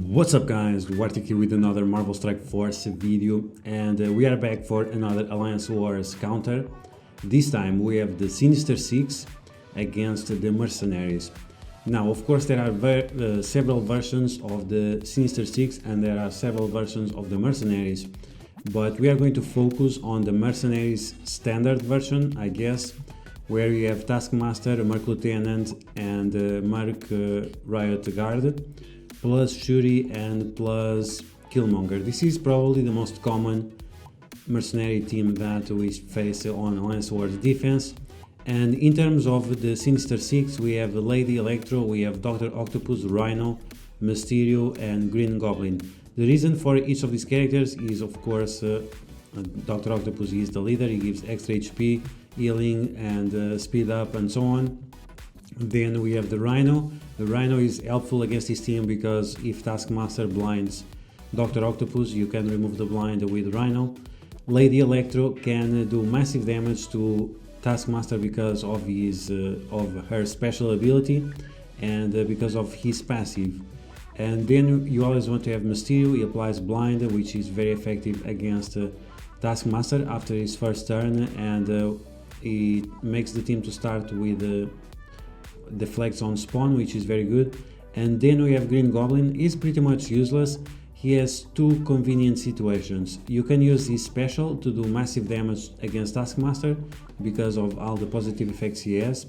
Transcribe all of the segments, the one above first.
What's up guys, Wartik here with another Marvel Strike Force video, and we are back for another Alliance Wars counter. This time we have the Sinister 6 against the Mercenaries. Now of course there are several versions of the Sinister 6 and there are several versions of the Mercenaries, but we are going to focus on the Mercenaries standard version, I guess, where you have Taskmaster, Merc Lieutenant and Merc Riot Guard, plus Shuri and plus Killmonger. This is probably the most common mercenary team that we face on Alliance Wars defense. And in terms of the Sinister 6, we have Lady Electro, we have Dr. Octopus, Rhino, Mysterio and Green Goblin. The reason for each of these characters is of course Dr. Octopus is the leader, he gives extra HP, healing and speed up and so on. Then we have the Rhino. The Rhino is helpful against this team because if Taskmaster blinds Dr. Octopus, you can remove the blind with Rhino. Lady Electro can do massive damage to Taskmaster because of her special ability and because of his passive. And then you always want to have Mysterio. He applies blind, which is very effective against Taskmaster after his first turn, and he makes the team to start with deflects on spawn, which is very good. And then we have Green Goblin. He's pretty much useless. He has two convenient situations. You can use his special to do massive damage against Taskmaster because of all the positive effects he has,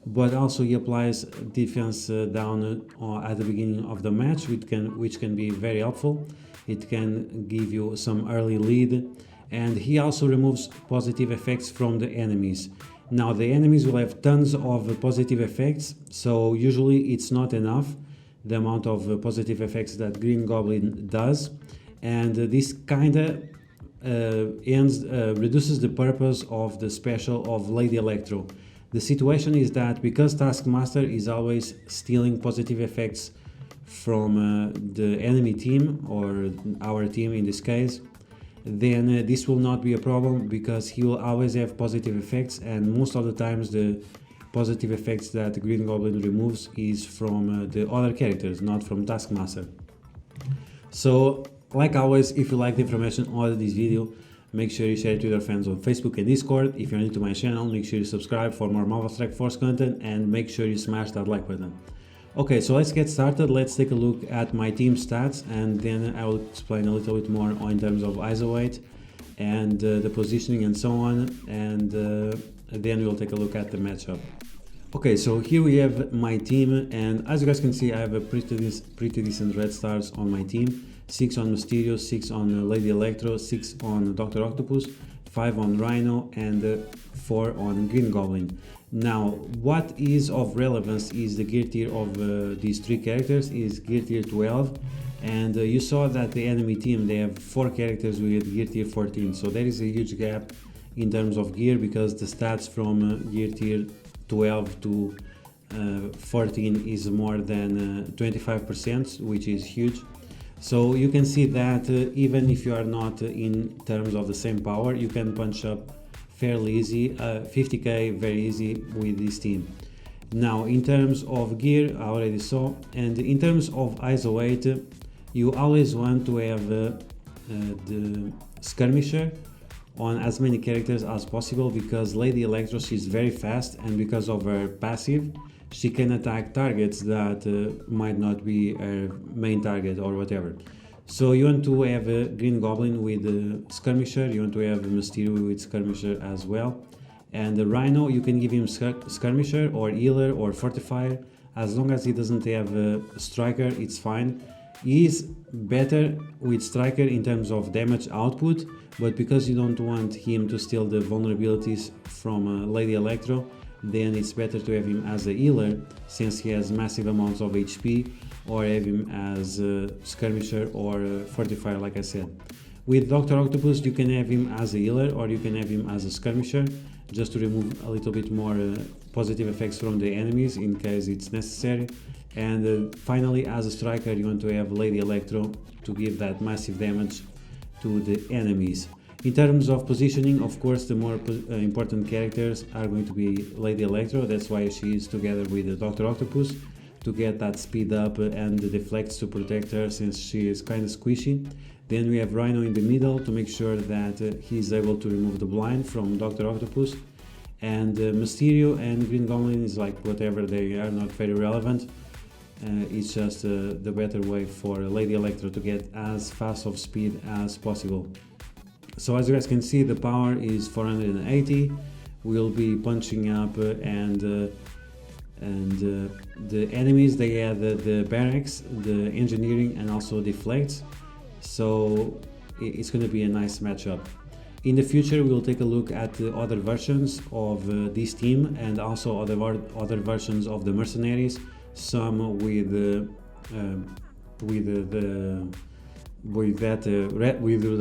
but also he applies defense down at the beginning of the match, which can be very helpful. It can give you some early lead, and he also removes positive effects from the enemies. Now the enemies will have tons of positive effects, so usually it's not enough, the amount of positive effects that Green Goblin does, and this kinda reduces the purpose of the special of Lady Electro. The situation is that because Taskmaster is always stealing positive effects from the enemy team, or our team in this case, then this will not be a problem because he will always have positive effects, and most of the times the positive effects that Green Goblin removes is from the other characters, not from Taskmaster. So like always, if you like the information on this video, make sure you share it with your friends on Facebook and Discord. If you're new to my channel, make sure you subscribe for more Marvel Strike Force content and make sure you smash that like button. Okay, so let's get started. Let's take a look at my team stats, and then I will explain a little bit more in terms of ISO weight and the positioning and so on, and then we'll take a look at the matchup. Okay, so here we have my team, and as you guys can see, I have a pretty decent red stars on my team. 6 on Mysterio, 6 on Lady Electro, 6 on Dr. Octopus, 5 on Rhino, and 4 on Green Goblin. Now, what is of relevance is the gear tier of these three characters is gear tier 12, and you saw that the enemy team, they have 4 characters with gear tier 14, so there is a huge gap in terms of gear because the stats from gear tier 12 to 14 is more than 25%, which is huge. So you can see that even if you are not in terms of the same power, you can punch up fairly easy, 50k very easy with this team. Now in terms of gear, I already saw, and in terms of ISO weight, you always want to have the skirmisher on as many characters as possible because Lady Electro, she's very fast, and because of her passive, she can attack targets that might not be her main target or whatever. So you want to have a Green Goblin with a Skirmisher, you want to have a Mysterio with Skirmisher as well. And the Rhino, you can give him Skirmisher or Healer or Fortifier. As long as he doesn't have a Striker, it's fine. He is better with Striker in terms of damage output, but because you don't want him to steal the vulnerabilities from Lady Electro, then it's better to have him as a healer since he has massive amounts of HP, or have him as a skirmisher or a fortifier like I said. With Dr. Octopus you can have him as a healer or you can have him as a skirmisher just to remove a little bit more positive effects from the enemies in case it's necessary. And finally, as a striker you want to have Lady Electro to give that massive damage to the enemies. In terms of positioning, of course, the more important characters are going to be Lady Electro. That's why she is together with Dr. Octopus. to get that speed up and the deflects to protect her since she is kind of squishy. Then we have Rhino in the middle to make sure that he's able to remove the blind from Dr. Octopus. And Mysterio and Green Goblin is like whatever, they are not very relevant. It's just the better way for Lady Electro to get as fast of speed as possible. So as you guys can see, the power is 480. We'll be punching up and the enemies, they have the barracks, the engineering, and also deflects. So it's going to be a nice matchup. In the future, we'll take a look at the other versions of this team and also other versions of the Mercenaries. Some with the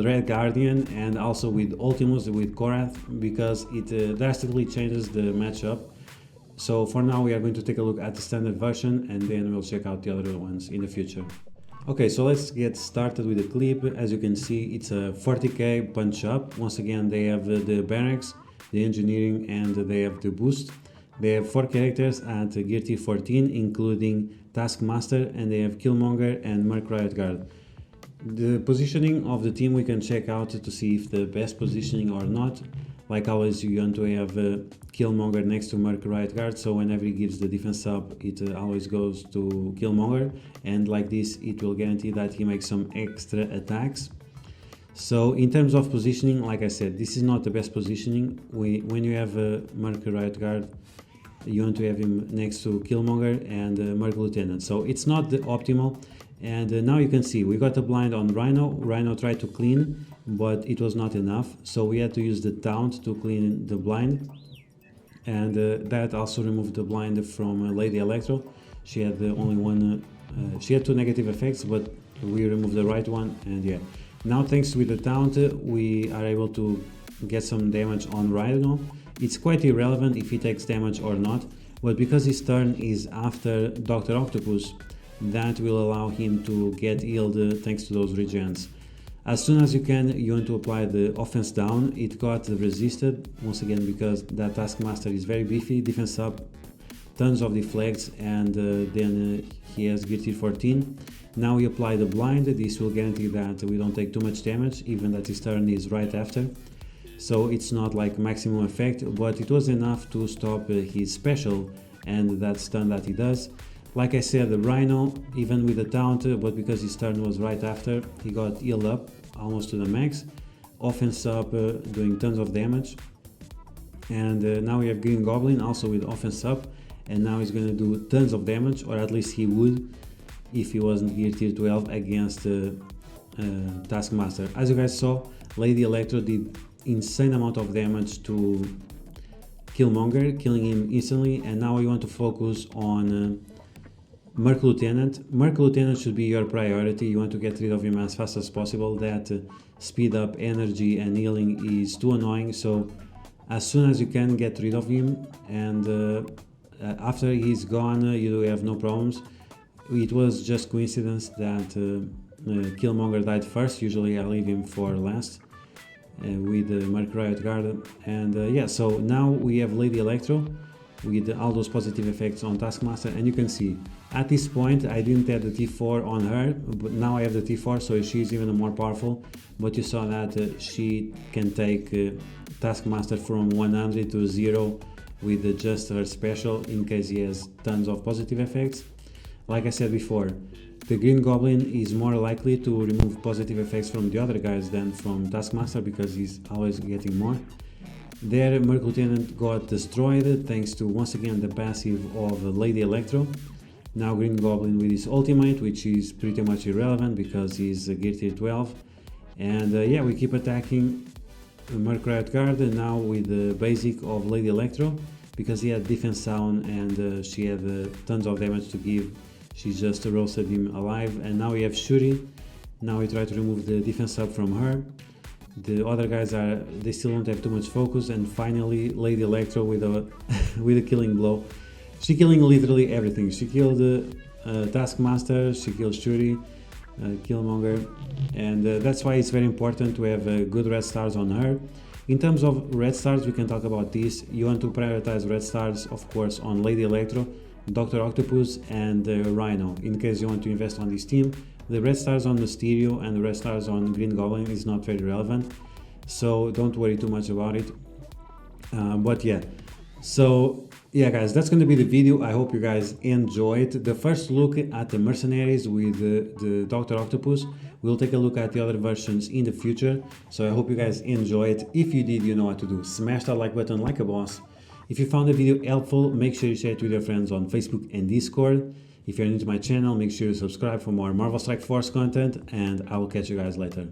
Red Guardian, and also with Ultimus with Korath, because it drastically changes the matchup. So for now we are going to take a look at the standard version and then we'll check out the other ones in the future. Okay, so let's get started with the clip. As you can see, it's a 40k punch up. Once again, they have the barracks, the engineering, and they have the boost. They have 4 characters at gear tier 14, including Taskmaster, and they have Killmonger and Merc Riot Guard. The positioning of the team we can check out to see if the best positioning or not. Like always, you want to have Killmonger next to Merc Riot Guard, so whenever he gives the defense up, it always goes to Killmonger, and like this it will guarantee that he makes some extra attacks. So in terms of positioning, like I said, this is not the best positioning. When you have Merc Riot Guard, you want to have him next to Killmonger and Merc Lieutenant, so it's not the optimal. And now you can see we got a blind on Rhino. Rhino tried to clean, but it was not enough, so we had to use the taunt to clean the blind, and that also removed the blind from Lady Electro. She had only one, she had 2 negative effects, but we removed the right one, and yeah. Now thanks with the taunt, we are able to get some damage on Rhino. It's quite irrelevant if he takes damage or not, but because his turn is after Dr. Octopus, that will allow him to get healed thanks to those regens. As soon as you can, you want to apply the offense down. It got resisted, once again, because that Taskmaster is very beefy, defense up, tons of deflects, and then he has gear tier 14. Now we apply the blind. This will guarantee that we don't take too much damage, even that his turn is right after. So it's not like maximum effect, but it was enough to stop his special and that stun that he does. Like I said, the Rhino, even with the taunt, but because his turn was right after, he got healed up almost to the max. Offense up, doing tons of damage. And now we have Green Goblin also with offense up, and now he's going to do tons of damage, or at least he would if he wasn't gear tier 12 against Taskmaster. As you guys saw, Lady Electro did insane amount of damage to Killmonger, killing him instantly, and now we want to focus on Merc Lieutenant. Merc Lieutenant should be your priority. You want to get rid of him as fast as possible. That speed up, energy, and healing is too annoying, so as soon as you can, get rid of him, and after he's gone, you have no problems. It was just coincidence that Killmonger died first. Usually I leave him for last with Merc Riot Guard, and yeah, so now we have Lady Electro with all those positive effects on Taskmaster, and you can see at this point I didn't have the T4 on her, but now I have the T4, so she's even more powerful. But you saw that she can take Taskmaster from 100 to 0 with just her special, in case he has tons of positive effects. Like I said before, the Green Goblin is more likely to remove positive effects from the other guys than from Taskmaster, because he's always getting more. There, Merc Lieutenant got destroyed thanks to, once again, the passive of Lady Electro. Now Green Goblin with his ultimate, which is pretty much irrelevant because he's gear tier 12. And yeah, we keep attacking Merc Riot Guard now with the basic of Lady Electro, because he had defense down and she had tons of damage to give. She just roasted him alive. And now we have Shuri. Now we try to remove the defense up from her. The other guys they still don't have too much focus, and finally Lady Electro with a with a killing blow. She killing literally everything. She killed Taskmaster, she killed Shuri, Killmonger, and that's why it's very important to have good red stars on her. In terms of red stars, we can talk about this. You want to prioritize red stars, of course, on Lady Electro, Dr. Octopus, and Rhino, in case you want to invest on this team. The red stars on Mysterio and the red stars on Green Goblin is not very relevant, so don't worry too much about it. But yeah, so yeah guys, that's going to be the video. I hope you guys enjoyed the first look at the Mercenaries with the Dr. Octopus. We'll take a look at the other versions in the future, so I hope you guys enjoy it. If you did, you know what to do. Smash that like button like a boss. If you found the video helpful, make sure you share it with your friends on Facebook and Discord. If you're new to my channel, make sure you subscribe for more Marvel Strike Force content, and I will catch you guys later.